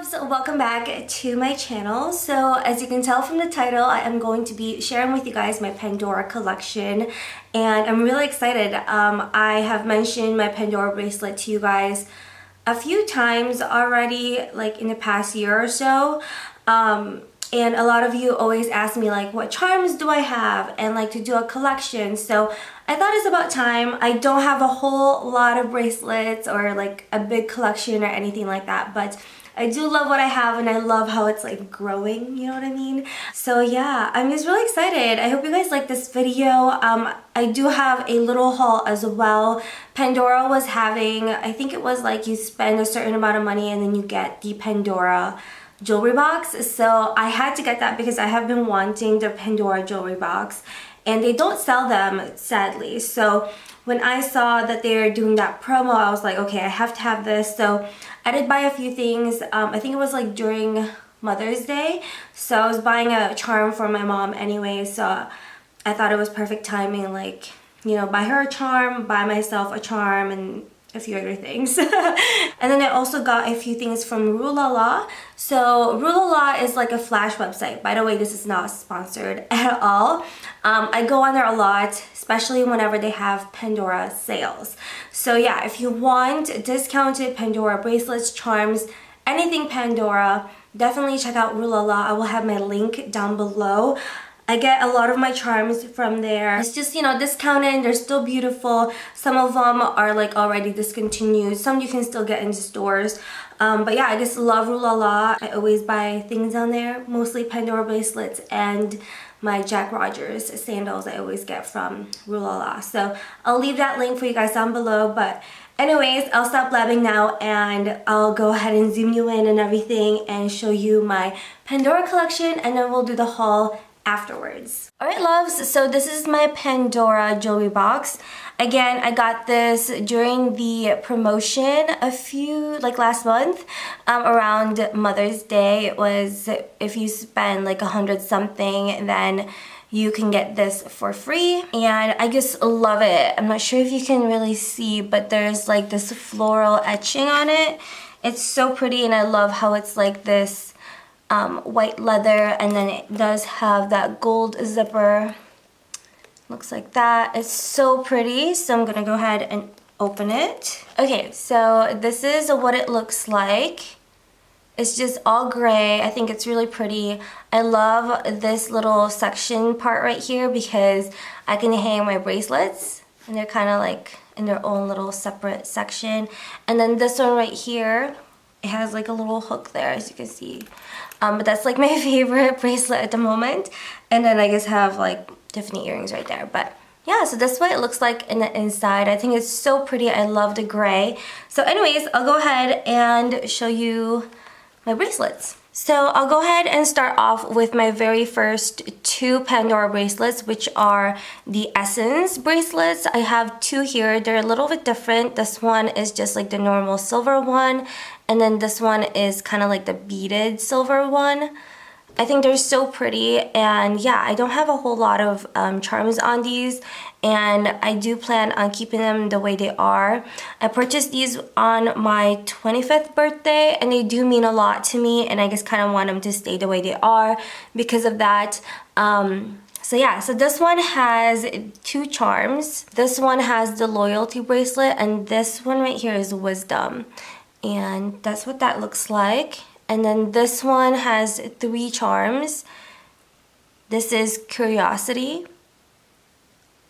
loves, welcome back to my channel. So as you can tell from the title, I am going to be sharing with you guys my Pandora collection, and I'm really excited. I have mentioned my Pandora bracelet to you guys a few times already, like in the past year or so. And a lot of you always ask me like, what charms do I have, and like to do a collection. So I thought it's about time. I don't have a whole lot of bracelets or like a big collection or anything like that, but I do love what I have, and I love how it's like growing, you know what I mean? So yeah, I'm just really excited. I hope you guys like this video. I do have a little haul as well. Pandora was having, I think it was like you spend a certain amount of money and then you get the Pandora Jewelry Box. So I had to get that because I have been wanting the Pandora Jewelry Box, and they don't sell them, sadly. So when I saw that they were doing that promo, I was like, okay, I have to have this. So I did buy a few things. I think it was like during Mother's Day. So I was buying a charm for my mom anyway. So I thought it was perfect timing, like, you know, buy her a charm, buy myself a charm, and a few other things. And then I also got a few things from Rue La La. So Rue La La is like a flash website. By the way, this is not sponsored at all. I go on there a lot, especially whenever they have Pandora sales. So yeah, if you want discounted Pandora bracelets, charms, anything Pandora, definitely check out Rue La La. I will have my link down below. I get a lot of my charms from there. It's just, you know, discounted. They're still beautiful. Some of them are like already discontinued. Some you can still get in stores. But yeah, I just love Rue La La. I always buy things on there, mostly Pandora bracelets and my Jack Rogers sandals I always get from Rue La La. So I'll leave that link for you guys down below. But anyways, I'll stop blabbing now and I'll go ahead and zoom you in and everything and show you my Pandora collection, and then we'll do the haul afterwards. Alright loves, so this is my Pandora Jewelry Box. Again, I got this during the promotion like last month, around Mother's Day. It was, if you spend like 100 something, then you can get this for free, and I just love it. I'm not sure if you can really see, but there's like this floral etching on it. It's so pretty, and I love how it's like this white leather, and then it does have that gold zipper. Looks like that. It's so pretty, so I'm gonna go ahead and open it. Okay, so this is what it looks like. It's just all gray. I think it's really pretty. I love this little section part right here because I can hang my bracelets, and they're kind of like in their own little separate section. And then this one right here, it has like a little hook there, as you can see. But that's like my favorite bracelet at the moment. And then I just have like Tiffany earrings right there. But yeah, so that's what it looks like in the inside. I think it's so pretty. I love the gray. So anyways, I'll go ahead and show you my bracelets. So I'll go ahead and start off with my very first two Pandora bracelets, which are the Essence bracelets. I have two here. They're a little bit different. This one is just like the normal silver one, and then this one is kind of like the beaded silver one. I think they're so pretty, and yeah, I don't have a whole lot of charms on these, and I do plan on keeping them the way they are. I purchased these on my 25th birthday, and they do mean a lot to me, and I just kind of want them to stay the way they are because of that. So yeah, so this one has two charms. This one has the loyalty bracelet, and this one right here is wisdom, and that's what that looks like. And then this one has three charms. This is curiosity.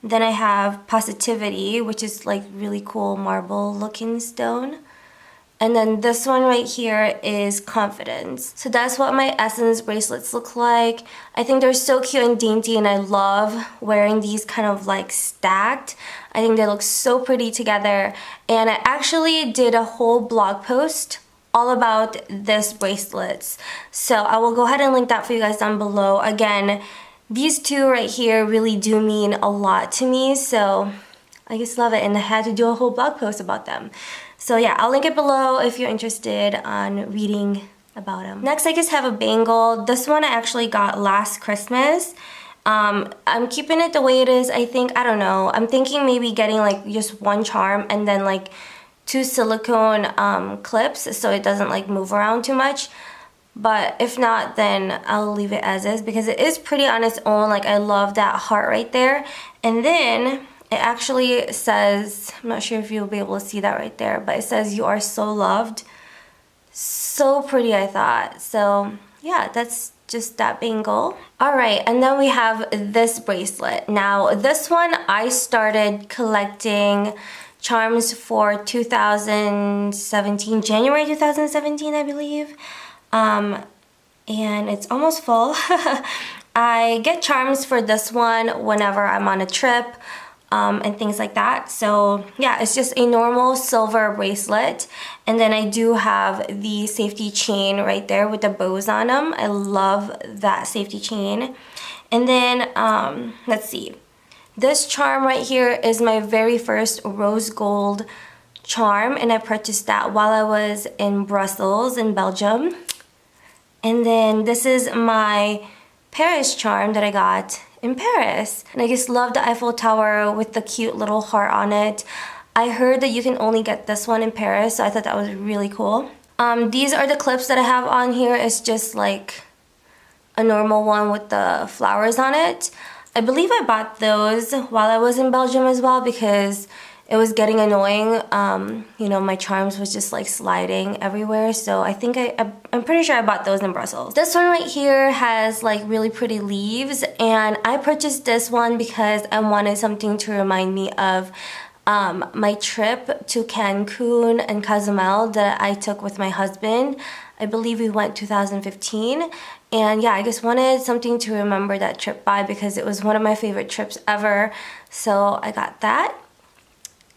Then I have positivity, which is like really cool marble looking stone. And then this one right here is confidence. So that's what my Essence bracelets look like. I think they're so cute and dainty, and I love wearing these kind of like stacked. I think they look so pretty together. And I actually did a whole blog post all about this bracelets, so I will go ahead and link that for you guys down below. Again, these two right here really do mean a lot to me, so I just love it, and I had to do a whole blog post about them. So yeah, I'll link it below if you're interested on reading about them. Next, I just have a bangle. This one I actually got last Christmas. I'm keeping it the way it is, I think. I don't know. I'm thinking maybe getting like just one charm and then like two silicone clips so it doesn't like move around too much. But if not, then I'll leave it as is because it is pretty on its own. Like, I love that heart right there. And then it actually says, I'm not sure if you'll be able to see that right there, but it says, "You are so loved." So pretty, I thought. So yeah, that's just that bangle. All right, and then we have this bracelet. Now, this one I started collecting charms for 2017, January 2017, I believe. And it's almost full. I get charms for this one whenever I'm on a trip and things like that. So yeah, it's just a normal silver bracelet. And then I do have the safety chain right there with the bows on them. I love that safety chain. And then, let's see. This charm right here is my very first rose gold charm, and I purchased that while I was in Brussels in Belgium. And then this is my Paris charm that I got in Paris. And I just love the Eiffel Tower with the cute little heart on it. I heard that you can only get this one in Paris, so I thought that was really cool. These are the clips that I have on here. It's just like a normal one with the flowers on it. I believe I bought those while I was in Belgium as well because it was getting annoying. You know, my charms was just like sliding everywhere. So I think I'm pretty sure I bought those in Brussels. This one right here has like really pretty leaves, and I purchased this one because I wanted something to remind me of my trip to Cancun and Cozumel that I took with my husband. I believe we went 2015. And yeah, I just wanted something to remember that trip by because it was one of my favorite trips ever. So I got that.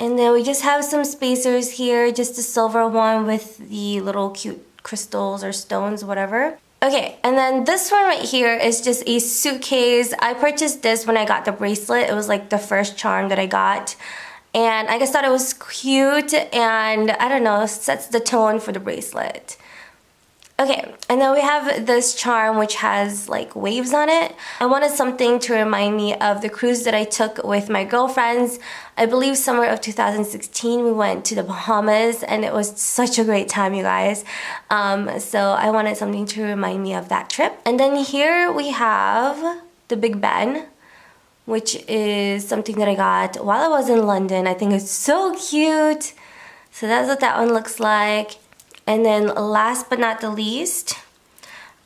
And then we just have some spacers here, just a silver one with the little cute crystals or stones, whatever. Okay, and then this one right here is just a suitcase. I purchased this when I got the bracelet. It was like the first charm that I got. And I just thought it was cute and I don't know, sets the tone for the bracelet. Okay, and then we have this charm which has like waves on it. I wanted something to remind me of the cruise that I took with my girlfriends. I believe summer of 2016 we went to the Bahamas and it was such a great time, you guys. So I wanted something to remind me of that trip. And then here we have the Big Ben, which is something that I got while I was in London. I think it's so cute. So that's what that one looks like. And then last but not the least,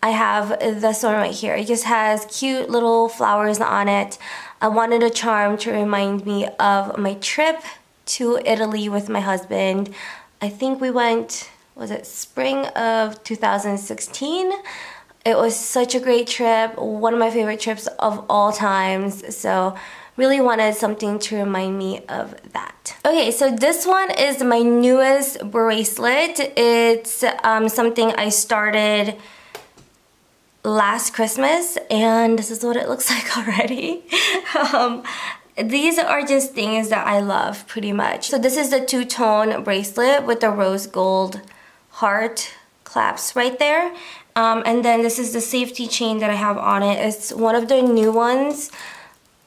I have this one right here. It just has cute little flowers on it. I wanted a charm to remind me of my trip to Italy with my husband. I think we went, was it spring of 2016? It was such a great trip, one of my favorite trips of all times. So really wanted something to remind me of that. Okay, so this one is my newest bracelet. It's something I started last Christmas, and this is what it looks like already. These are just things that I love pretty much. So this is the two-tone bracelet with the rose gold heart clasps right there. And then this is the safety chain that I have on it. It's one of the new ones.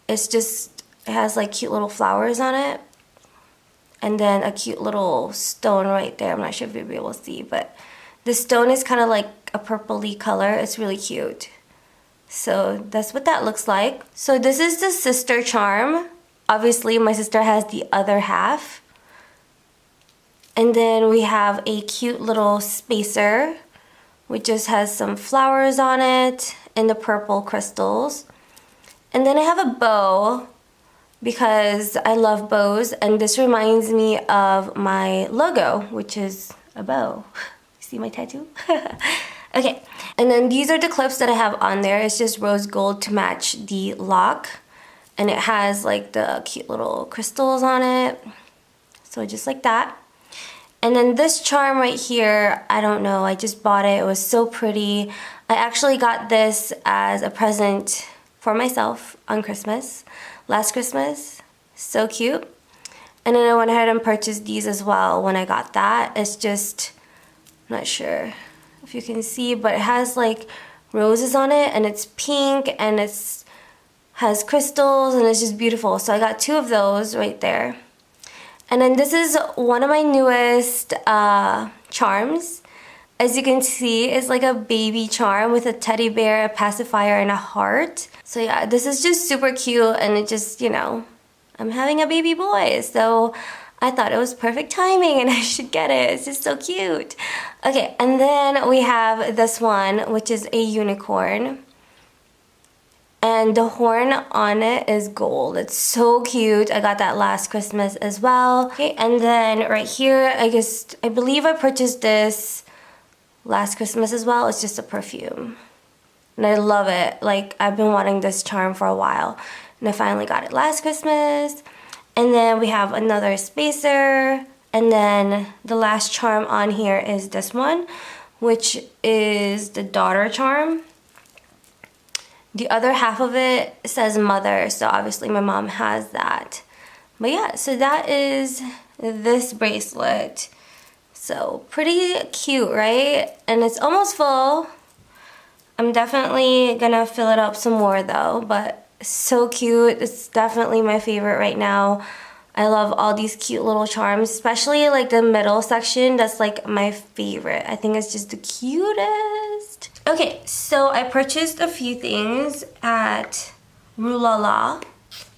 It's just, it has like cute little flowers on it. And then a cute little stone right there. I'm not sure if you'll be able to see, but the stone is kind of like a purpley color. It's really cute. So that's what that looks like. So this is the sister charm. Obviously my sister has the other half. And then we have a cute little spacer, which just has some flowers on it and the purple crystals. And then I have a bow because I love bows, and this reminds me of my logo, which is a bow. See my tattoo? Okay, and then these are the clips that I have on there. It's just rose gold to match the lock, and it has like the cute little crystals on it. So just like that. And then this charm right here, I don't know, I just bought it. It was so pretty. I actually got this as a present for myself on Christmas, last Christmas. So cute. And then I went ahead and purchased these as well when I got that. It's just, I'm not sure if you can see, but it has like roses on it, and it's pink, and it's has crystals, and it's just beautiful. So I got two of those right there. And then this is one of my newest charms. As you can see, it's like a baby charm with a teddy bear, a pacifier, and a heart. So yeah, this is just super cute, and it just, you know, I'm having a baby boy, so I thought it was perfect timing and I should get it. It's just so cute. Okay, and then we have this one, which is a unicorn. And the horn on it is gold. It's so cute. I got that last Christmas as well. Okay, and then right here, I believe I purchased this last Christmas as well. It's just a perfume. And I love it. Like, I've been wanting this charm for a while. And I finally got it last Christmas. And then we have another spacer. And then the last charm on here is this one, which is the daughter charm. The other half of it says mother, so obviously my mom has that. But yeah, so that is this bracelet. So pretty cute, right? And it's almost full. I'm definitely gonna fill it up some more though, but so cute. It's definitely my favorite right now. I love all these cute little charms, especially like the middle section. That's like my favorite. I think it's just the cutest. Okay, so I purchased a few things at Rue La La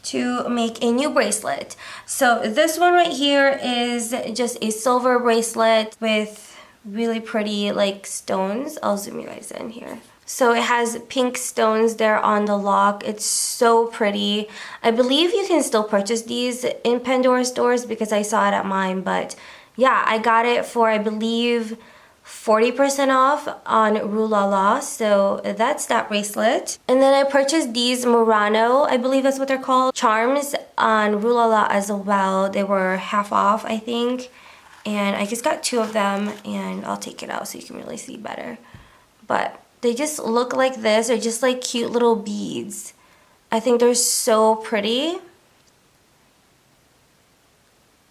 to make a new bracelet. So this one right here is just a silver bracelet with really pretty like stones. I'll zoom you guys in here. So it has pink stones there on the lock. It's so pretty. I believe you can still purchase these in Pandora stores because I saw it at mine. But yeah, I got it for, I believe, 40% off on Rue La La. So that's that bracelet. And then I purchased these Murano, I believe that's what they're called, charms on Rue La La as well. They were half off, I think. And I just got 2 of them, and I'll take it out so you can really see better. But they just look like this. They're just like cute little beads. I think they're so pretty.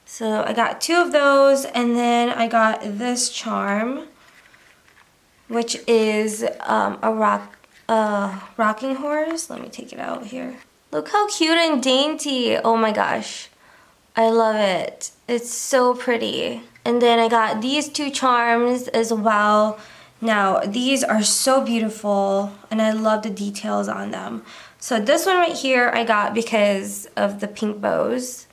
So I got 2 of those, and then I got this charm, which is a rocking horse. Let me take it out here. Look how cute and dainty. Oh my gosh. I love it. It's so pretty. And then I got these 2 charms as well. Now, these are so beautiful, and I love the details on them. So this one right here I got because of the pink bows.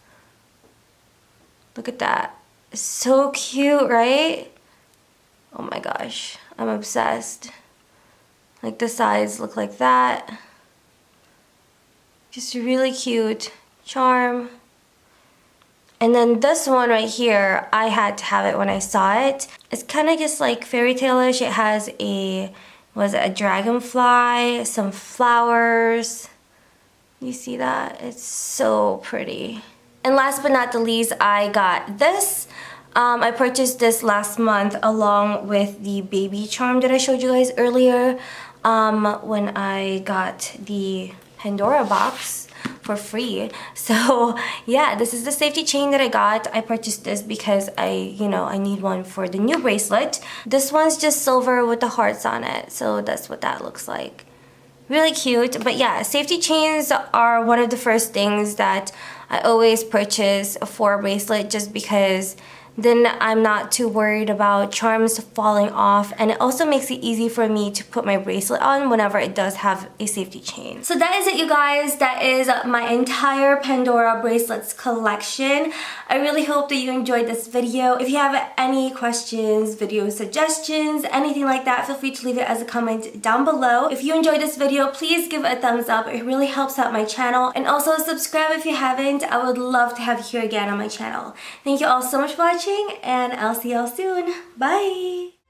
Look at that. It's so cute, right? Oh my gosh, I'm obsessed. Like the sides look like that. Just really cute charm. And then this one right here, I had to have it when I saw it. It's kind of just like fairy tale-ish. It has a dragonfly, some flowers. You see that? It's so pretty. And last but not the least, I got this. I purchased this last month along with the baby charm that I showed you guys earlier when I got the Pandora box for free. So yeah, this is the safety chain that I got. I purchased this because I need one for the new bracelet. This one's just silver with the hearts on it, so that's what that looks like. Really cute. But yeah, safety chains are one of the first things that I always purchase for a bracelet, just because then I'm not too worried about charms falling off, and it also makes it easy for me to put my bracelet on whenever it does have a safety chain. So that is it, you guys. That is my entire Pandora bracelets collection. I really hope that you enjoyed this video. If you have any questions, video suggestions, anything like that, feel free to leave it as a comment down below. If you enjoyed this video, please give it a thumbs up. It really helps out my channel. And also subscribe if you haven't. I would love to have you here again on my channel. Thank you all so much for watching, and I'll see y'all soon. Bye!